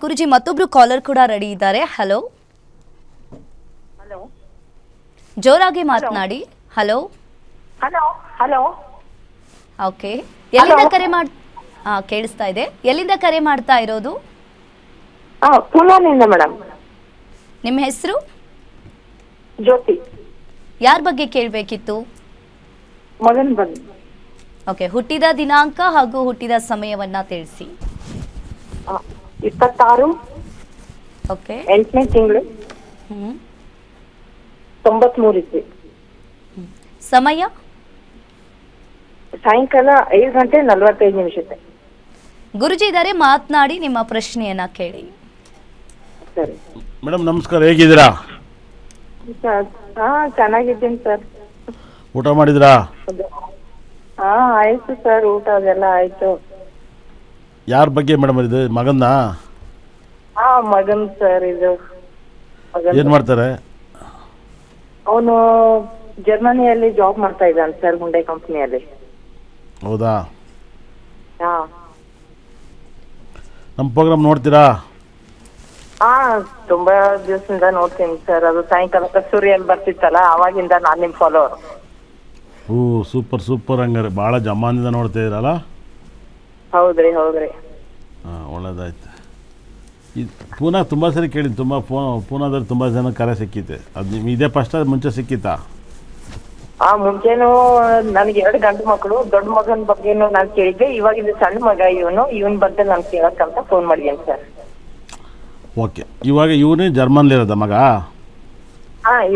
ಗುರುಜಿ ಮತ್ತೊಬ್ರು ಕಾಲರ್ ಕೂಡ ರೆಡಿ ಇದ್ದಾರೆ. ಹಲೋ ಹಲೋ ಜೋರಾಗಿ ಮಾತನಾಡಿ. ಹಲೋ ಹಲೋ ಹಲೋ ಓಕೆ, ಎಲ್ಲಿಂದ ಕರೆ ಮಾಡ್ ಕೇಳಿಸ್ತಾ ಇದೆ. ಎಲ್ಲಿಂದ ಕರೆ ಮಾಡ್ತಾ ಇರೋದು? ಪುನಾನಿಂದ ಮೇಡಮ್. ನಿಮ್ಮ ಹೆಸರು? ಜ್ಯೋತಿ. ಯಾರ ಬಗ್ಗೆ ಕೇಳಬೇಕಿತ್ತು? ಮಗನ್ ಬಗ್ಗೆ. ಓಕೆ, ಹುಟ್ಟಿದ ದಿನಾಂಕ ಹಾಗೂ ಹುಟ್ಟಿದ ಸಮಯವನ್ನ ತಿಳಿಸಿ. 26 ಓಕೆ, 8ನೇ ತಿಂಗಳು 93 ಇದ್ವಿ. ಸಮಯ ಸಾಯಂಕಾಲ 5:45. ಗುರುಜಿ ಇದ್ದಾರೆ, ಮಾತನಾಡಿ, ನಿಮ್ಮ ಪ್ರಶ್ನೆಯನ್ನ ಕೇಳಿ. ಸರಿ ಮೇಡಮ್ ನಮಸ್ಕಾರ, ಹೇಗಿದ್ದೀರಾ? ಸರ್, ಚೆನ್ನಾಗಿದ್ದೀನಿ ಸರ್. ಊಟ ಮಾಡಿದ್ರಾ? ಆಯ್ತು ಸರ್, ಊಟ ಅದೆಲ್ಲ ಆಯ್ತು. ಯಾರ ಬಗ್ಗೆ ಮೇಡಮ್ ಇದು? ಮಗನ್ನ? ಮಗನ್ ಸರ್, ಇದು ಏನು ಮಾಡ್ತಾರೆ? ಅವನು ಜರ್ಮನಿಯಲ್ಲಿ ಜಾಬ್ ಮಾಡ್ತಾ ಇದ್ದಾನೆ ಸರ್, ಹುಂಡೈ ಕಂಪ್ನಿಯಲ್ಲಿ. ಹೌದಾ? ಹಾ ನಮ್ಮ ಪ್ರೋಗ್ರಾಮ್ ನೋಡ್ತೀರಾ? ತುಂಬಾ ದಿವಸದಿಂದ ನೋಡ್ತೀನಿ ಸರ್. ಅದು ಸಾಯಂಕಾಲ ಕಸ್ತೂರಿಯಲ್ಲಿ ಬರ್ತಿತ್ತಲ್ಲ, ಅವಾಗಿಂದ ನಾನು ನಿಮ್ಮ ಫಾಲೋವರ್. Super super. ಹಂಗಾರೆ ಭಾಳ ಜಮಾನಿಂದ ನೋಡ್ತಾ ಇದ್ದೀರಲ್ಲ? ಹೌದ್ರಿ ಹೌದ್ರಿ. ಹಾಂ, ಒಳ್ಳೇದಾಯ್ತು. ಇದು ಪೂನಾ ತುಂಬ ಸರಿ ಕೇಳಿದ್ದು, ಪೂನಾದಲ್ಲಿ ತುಂಬ ಜನ ಕರೆ ಸಿಕ್ಕಿತ್ತೆ. ಅದು ನಿಮ್ಗೆ ಇದೇ ಫಸ್ಟ್ ಮುಂಚೆ ಸಿಕ್ಕಿತ್ತಾ? ಮುಂಚೆನೂ ನನಗೆ 2 ಗಂಡು ಮಕ್ಕಳು. ದೊಡ್ಡ ಮಗನ ಬಗ್ಗೆನೂ ನಾನು ಕೇಳಿದ್ದೆ. ಇವಾಗ ಇದು ಸಣ್ಣ ಮಗ, ಇವನ್ ಬಗ್ಗೆ ನಾನು ಕೇಳಕ್ಕಂತ ಫೋನ್ ಮಾಡಿದ್ದೀನಿ ಸರ್. ಓಕೆ, ಇವಾಗ ಇವನೇ ಜರ್ಮನ್ಲಿರೋದ ಮಗ?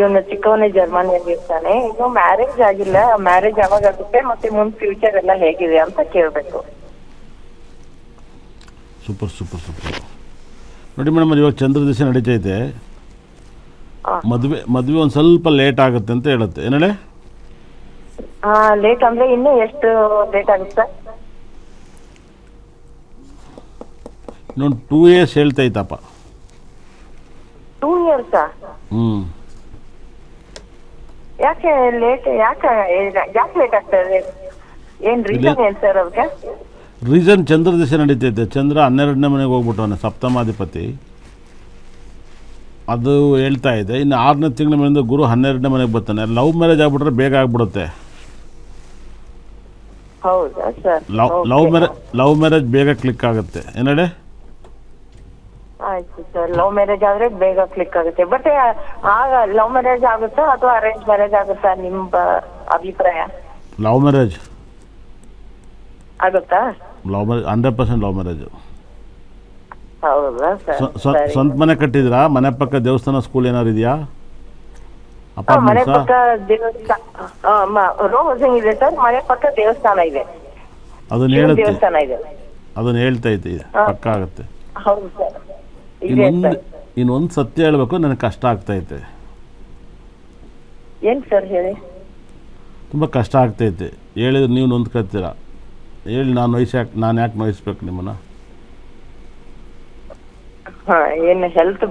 ಇವನು ಚಿಕ್ಕವನೇ ಜರ್ಮನಿಯಲ್ಲಿ ಇರ್ತಾನೆ. ಇನ್ನು ಮ್ಯಾರೇಜ್ ಆಗಿಲ್ಲ. ಮ್ಯಾರೇಜ್ ಯಾವಾಗ ಆಗುತ್ತೆ, ಮತ್ತೆ ಮುಂದೆ ಫ್ಯೂಚರ್ ಎಲ್ಲ ಹೇಗಿದೆ ಅಂತ ಕೇಳಬೇಕು. Super super super. ನೋಡಿ ಮೇಡಮ್, ಇವಾಗ ಚಂದ್ರ ದಿವಸ ನಡೀತೈತೆ. ಮದುವೆ ಒಂದು ಸ್ವಲ್ಪ ಲೇಟ್ ಆಗುತ್ತೆ ಅಂತ ಹೇಳುತ್ತೆ. ಏನು ಹೇಳಿ? ಲೇಟ್ ಅಂದ್ರೆ ಇನ್ನೂ ಎಷ್ಟು ಲೇಟ್ ಆಗುತ್ತೆ? ಇನ್ನೊಂದು 2 years ಹೇಳ್ತೈತಪ್ಪ. 2 years? ಯಾಕೆ ಲೇಟ್? ಯಾಕೆ ಲೇಟ್ ಆಗ್ತದೆ? ಏನ್ ರೀಸನ್ ಏನ್ ಸರ್ ಅದಕ್ಕೆ? ರೀಸನ್ ಚಂದ್ರ ದಿಶೆ ನಡೀತೈತೆ. ಚಂದ್ರ 12ನೇ ಮನೆಗೆ ಹೋಗ್ಬಿಟ್ಟವನೆ, ಸಪ್ತಮಾಧಿಪತಿ. ಅದು ಹೇಳ್ತಾ ಇದೆ. ಇನ್ನು 6ನೇ ತಿಂಗಳ ಮೇಲಿಂದ ಗುರು 12ನೇ ಮನೆಗೆ ಬರ್ತಾನೆ. ಲವ್ ಮ್ಯಾರೇಜ್ ಆಗ್ಬಿಟ್ರೆ ಬೇಗ ಆಗ್ಬಿಡುತ್ತೆ. ಹೌದಾ ಸರ್? ಲವ್ ಮ್ಯಾರೇಜ್ ಬೇಗ ಕ್ಲಿಕ್ ಆಗುತ್ತೆ. ಏನು ಹೇಳಿ? ಆಯ್ತು ಸರ್, ಲವ್ ಮ್ಯಾರೇಜ್ ಆದ್ರೆ ಬೇಗ ಕ್ಲಿಕ್ ಆಗುತ್ತೆ. ಬಟ್ ಆಗ ಲವ್ ಮ್ಯಾರೇಜ್ ಆಗುತ್ತಾ ಅಥವಾ ಅರೇಂಜ್ ಮ್ಯಾರೇಜ್ ಆಗುತ್ತಾ, ನಿಮ್ಮ ಅಭಿಪ್ರಾಯ? ಲವ್ ಮ್ಯಾರೇಜ್ ಆಗುತ್ತಾ? 100% ಲವ್ ಮ್ಯಾರೇಜ್. ಹೌದಾ ಸರ್? ಸ್ವಂತ ಮನೆ ಕಟ್ಟಿದ್ರಾ? ಮನೆ ಪಕ್ಕ ದೇವಸ್ಥಾನ, ಸ್ಕೂಲ್ ಏನಾದ್ರು ಇದೆಯಾ? ಮನೆ ಪಕ್ಕ ದೇವಸ್ಥಾನ, ರೋ ಹೌಸಿಂಗ್ ಇದೆ ಸರ್. ಮನೆ ಪಕ್ಕ ದೇವಸ್ಥಾನ ಇದೆ. ಅದನ್ನ ಹೇಳುತ್ತೆ, ದೇವಸ್ಥಾನ ಇದೆ. ಅದನ್ನ ಹೇಳ್ತೈತಿ, ಪಕ್ಕ ಆಗುತ್ತೆ. ಹೌದು ಸರ್. ಇನ್ನೊಂದು ಸತ್ಯ ಹೇಳ್ಬೇಕು, ನನಗೆ ಕಷ್ಟ ಆಗ್ತೈತೆ. ಏನ್ ಸರ್ ಹೇಳಿ? ತುಂಬ ಕಷ್ಟ ಆಗ್ತೈತೆ. ಹೇಳಿದ್ರೆ ನೀವು ನೊಂದ್ಕೊತೀರಾ. ಹೇಳಿ, ನಾನು ಯಾಕೆ ನೋಯಿಸ್ಬೇಕು ನಿಮ್ಮನ್ನ? ಏನು ಹೆಲ್ತ್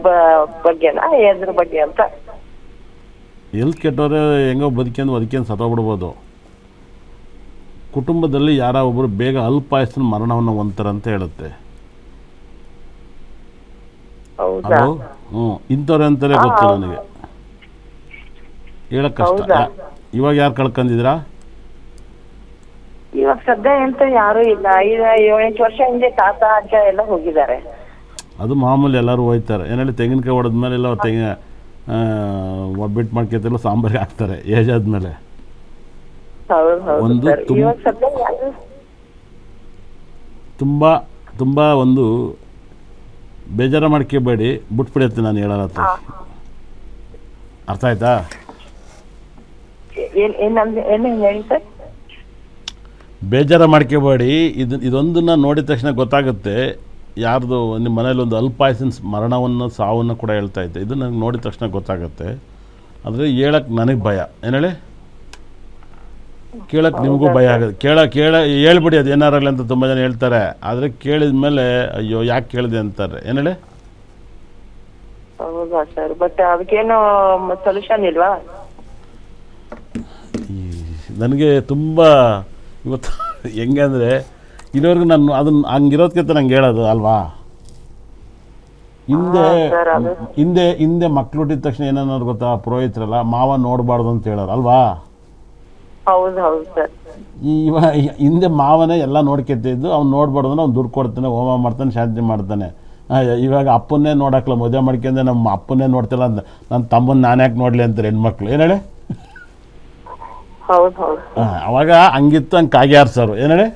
ಬಗ್ಗೆನಾ, ಎದ್ರ ಬಗ್ಗೆ ಅಂತ? ಹೆಲ್ತ್ ಕೆಟ್ಟವ್ರೆ ಹೆಂಗೋ ಬದುಕ್ಯಂದು ಸತ್ತೋಗ್ಬಿಡ್ಬೋದು. ಕುಟುಂಬದಲ್ಲಿ ಯಾರ ಒಬ್ಬರು ಬೇಗ ಅಲ್ಪಾಯಸ್ಸಿನ ಮರಣವನ್ನು ಹೊಂದ್ತಾರೆ ಅಂತ ಹೇಳುತ್ತೆ. ಅದು ಇಂಥವ್ರೆ ಅಂತಾರೆ ಗೊತ್ತು ನನಗೆ, ಹೇಳಕ್ ಕಷ್ಟ. ಇವಾಗ ಯಾರು ಕಳ್ಕೊಂಡಿದ್ದೀರಾ? ಇವಾಗ ಸದ್ಯ ಅಂತ ಯಾರು ಇಲ್ಲ. 7-8 ವರ್ಷ ಹಿಂದೆ ತಾತ ಅಜ್ಜ ಎಲ್ಲ ಹೋಗಿದ್ದಾರೆ. ಅದು ಮಾಮೂಲಿ, ಎಲ್ಲರೂ ಹೋಯ್ತಾರೆ. ಏನೇಳಿ ತೆಂಗಿನಕಾಯಿ ಹೊಡೆದ್ಮೇಲೆ ಎಲ್ಲ ಒಬ್ಬಿಟ್ಟು ಮಾಡ್ಕೊತಿಲ್ಲ, ಸಾಂಬಾರಿಗೆ ಹಾಕ್ತಾರೆ ಏಜ್ ಆದ್ಮೇಲೆ. ಒಂದು ತುಂಬ ಒಂದು ಬೇಜಾರ ಮಾಡ್ಕೋಬೇಡಿ, ಬಿಟ್ಬಿಡುತ್ತೆ ನಾನು ಹೇಳೋರ ಹತ್ರ. ಅರ್ಥ ಆಯ್ತಾ? ಬೇಜಾರ ಮಾಡ್ಕೋಬೇಡಿ. ಇದೊಂದನ್ನ ನೋಡಿದ ತಕ್ಷಣ ಗೊತ್ತಾಗುತ್ತೆ ಯಾರ್ದು ನಿಮ್ಮ ಮನೇಲಿ ಒಂದು ಅಲ್ಪಾಯಸ್ಸಿನ ಮರಣವನ್ನು, ಸಾವನ್ನು ಕೂಡ ಹೇಳ್ತಾ ಇದ್ದೆ. ಇದು ನನಗೆ ನೋಡಿದ ತಕ್ಷಣ ಗೊತ್ತಾಗುತ್ತೆ. ಆದರೆ ಹೇಳಕ್ಕೆ ನನಗೆ ಭಯ. ಏನು ಹೇಳಿ? ಕೇಳಕ್ಕೆ ನಿಮಗೂ ಭಯ ಆಗುತ್ತೆ. ಹೇಳ್ಬಿಡಿ, ಅದು ಏನಾರಾಗಲಿ ಅಂತ ತುಂಬ ಜನ ಹೇಳ್ತಾರೆ. ಆದರೆ ಕೇಳಿದ ಮೇಲೆ ಅಯ್ಯೋ ಯಾಕೆ ಕೇಳಿದೆ ಅಂತಾರೆ. ಏನು ಹೇಳಿ? ಹೌದಾ ಸರ್? ಬಟ್ ಅದಕ್ಕೇನು ಸೊಲ್ಯೂಷನ್ ಇಲ್ವಾ? ನನಗೆ ತುಂಬ ಇವತ್ತು ಹೆಂಗೆ ಅಂದರೆ, ಇಲ್ಲಿವರೆಗೂ ನಾನು ಅದನ್ನು ಹಂಗಿರೋದಕ್ಕಿಂತ ನಂಗೆ ಹೇಳೋದು ಅಲ್ವಾ. ಹಿಂದೆ ಸರ್ ಅದು ಹಿಂದೆ ಮಕ್ಳು ಹುಟ್ಟಿದ ತಕ್ಷಣ ಏನನ್ನೋದು ಗೊತ್ತಾ, ಪುರೋಹಿತರಲ್ಲ ಮಾವ ನೋಡಬಾರ್ದು ಅಂತ ಹೇಳೋರು ಅಲ್ವಾ. ಹೌದು ಸರ್. ಹಿಂದೆ ಮಾವನೇ ಎಲ್ಲ ನೋಡ್ಕೊತಿದ್ದು, ಅವ್ನು ನೋಡ್ಬಾರ್ದು ಅವ್ನು ದುಡ್ಡು ಕೊಡ್ತಾನೆ, ಹೋಮ ಮಾಡ್ತಾನೆ, ಶಾಂತಿ ಮಾಡ್ತಾನೆ. ಇವಾಗ ಅಪ್ಪನ್ನೇ ನೋಡಕ್ಕಲ್ಲ, ಮದುವೆ ಮಾಡ್ಕೊಂಡೆ ನಮ್ಮ ಅಪ್ಪನ್ನೇ ನೋಡ್ತಿಲ್ಲ ಅಂತ ನನ್ನ ತಮ್ಮನ ನಾನು ಯಾಕೆ ನೋಡಲಿ ಅಂತಾರೆ ಹೆಣ್ಮಕ್ಳು, ಏನು ಹೇಳಿ. ಹೌದು ಅವಾಗ ಹಂಗಿತ್ತು, ಹಂಗೆ ಕಾಗಿ ಆರಿಸೋರು, ಏನು ಹೇಳಿ.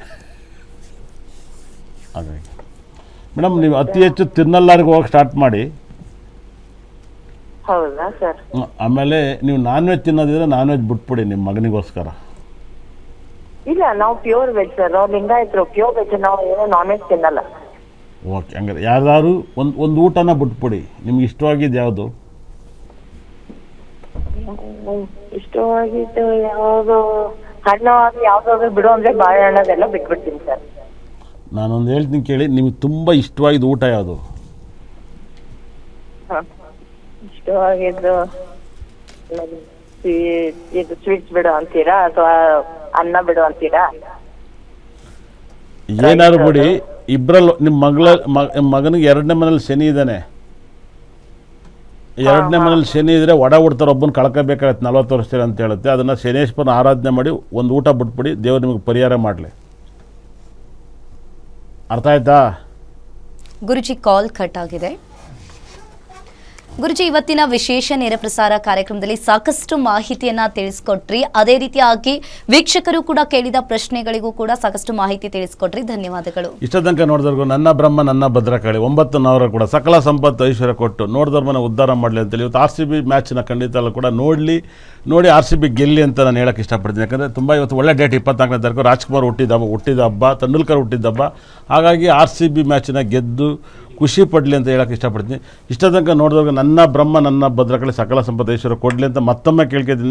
ಹಾಗಾಗಿ ಮೇಡಮ್ ನೀವು ಅತಿ ಹೆಚ್ಚು ತಿನ್ನಲ್ಲಾರಿಗೆ ಹೋಗಕ್ಕೆ ಸ್ಟಾರ್ಟ್ ಮಾಡಿ. ಹೌದಾ ಸರ್? ಆಮೇಲೆ ನೀವು ನಾನ್ ವೆಜ್ ತಿನ್ನೋದಿದ್ರೆ ನಾನ್ ವೆಜ್ ಬಿಟ್ಬಿಡಿ ನಿಮ್ಮ ಮಗನಿಗೋಸ್ಕರ. ಇಲ್ಲ, ನಾವು ಪ್ಯೂರ್ ವೆಜ್ ಸರ್, ನಾವು ಲಿಂಗಾಯತರು ಪ್ಯೂರ್ ವೆಜ್, ನಾವು ಏನೋ ನಾನ್ ವೆಜ್ ತಿನ್ನಲ್ಲ. ಓಕೆ, ಹಂಗಾರೆ ಯಾವ್ದಾದ್ರು ಒಂದು ಊಟನ ಬಿಟ್ಬಿಡಿ. ನಿಮ್ಗೆ ಇಷ್ಟವಾಗಿದ್ದು ಯಾವುದು? ಇಷ್ಟವಾಗಿದ್ದು ಯಾವುದು ಹಣ್ಣು ಅದು ಯಾವ್ದಾದ್ರು ಬಿಡು ಅಂದ್ರೆ ಬಾಳೆಹಣ್ಣದೆಲ್ಲ ಬಿಟ್ಬಿಡ್ತೀನಿ ಸರ್. ನಾನೊಂದು ಹೇಳ್ತೀನಿ ಕೇಳಿ, ನಿಮ್ಗೆ ತುಂಬ ಇಷ್ಟವಾಗಿದ್ದು ಊಟ ಯಾವುದು? ಇಷ್ಟವಾಗಿದ್ದು ಇದು ಸ್ವೀಟ್ಸ್ ಬಿಡು ಅಂತೀರಾ ಅಥವಾ ಅನ್ನ ಬಿಡು ಅಂತೀರಾ? ಏನಾದ್ರು ಬಿಡಿ. ಇಬ್ಬರಲ್ಲಿ ನಿಮ್ಮ ಮಗನಿಗೆ ಎರಡನೇ ಮನೇಲಿ ಶನಿ ಇದ್ದಾನೆ. ಎರಡನೇ ಮನೇಲಿ ಶನಿ ಇದ್ರೆ ಒಡ ಹುಡ್ತಾರೆ, ಒಬ್ಬನ ಕಳ್ಕೋಬೇಕಾಗತ್ತೆ 40 ವರ್ಷದಲ್ಲಿ ಅಂತ ಹೇಳುತ್ತೆ. ಅದನ್ನು ಶನೇಶ್ವರನ ಆರಾಧನೆ ಮಾಡಿ ಒಂದು ಊಟ ಬಿಟ್ಬಿಡಿ, ದೇವ್ರು ನಿಮಗೆ ಪರಿಹಾರ ಮಾಡಲಿ. ಅರ್ಥ ಆಯ್ತಾ? ಗುರುಜಿ ಕಾಲ್ ಕಟ್ ಆಗಿದೆ. ಗುರುಜಿ, ಇವತ್ತಿನ ವಿಶೇಷ ನೇರ ಪ್ರಸಾರ ಕಾರ್ಯಕ್ರಮದಲ್ಲಿ ಸಾಕಷ್ಟು ಮಾಹಿತಿಯನ್ನ ತಿಳಿಸ್ಕೊಟ್ರಿ. ಅದೇ ರೀತಿಯಾಗಿ ವೀಕ್ಷಕರು ಕೂಡ ಕೇಳಿದ ಪ್ರಶ್ನೆಗಳಿಗೂ ಕೂಡ ಸಾಕಷ್ಟು ಮಾಹಿತಿ ತಿಳಿಸ್ಕೊಟ್ರಿ. ಧನ್ಯವಾದಗಳು. ಇಷ್ಟ ತನಕ ನೋಡಿದವ್ರಿಗೂ ನನ್ನ ಬ್ರಹ್ಮ ನನ್ನ ಭದ್ರಕಾಳಿ 9 ನವರ ಕೂಡ ಸಕಲ ಸಂಪತ್ತು ಐಶ್ವರ್ಯ ಕೊಟ್ಟು ನೋಡಿದವ್ರನ್ನ ಉದ್ಧಾರ ಮಾಡಲಿ ಅಂತೇಳಿ ಇವತ್ತು RCB ಮ್ಯಾಚ್ನ ಖಂಡಿತ ಕೂಡ ನೋಡಿ RCB ಗೆಲ್ಲಿ ಅಂತ ನಾನು ಹೇಳಕ್ಕೆ ಇಷ್ಟಪಡ್ತೀನಿ. ಯಾಕಂದರೆ ತುಂಬ ಇವತ್ತು ಒಳ್ಳೆ ಡೇಟ್ 24ನೇ ತಾರೀಕು ರಾಜ್ಕುಮಾರ್ ಹುಟ್ಟಿದ ಹಬ್ಬ, ತೆಂಡೂಲ್ಕರ್ ಹುಟ್ಟಿದ ಹಬ್ಬ. ಹಾಗಾಗಿ RCB ಮ್ಯಾಚನ್ನ ಗೆದ್ದು ಖುಷಿ ಪಡಲಿ ಅಂತ ಹೇಳಕ್ಕೆ ಇಷ್ಟಪಡ್ತೀನಿ. ಇಷ್ಟ ತನಕ ನೋಡಿದವ್ರಿಗೆ ನನ್ನ ಬ್ರಹ್ಮ ನನ್ನ ಭದ್ರಕಾಳಿ ಸಕಲ ಸಂಪತ್ತು ಐಶ್ವರ್ಯ ಕೊಡಲಿ ಅಂತ ಮತ್ತೊಮ್ಮೆ ಕೇಳ್ಕೊತೀನಿ.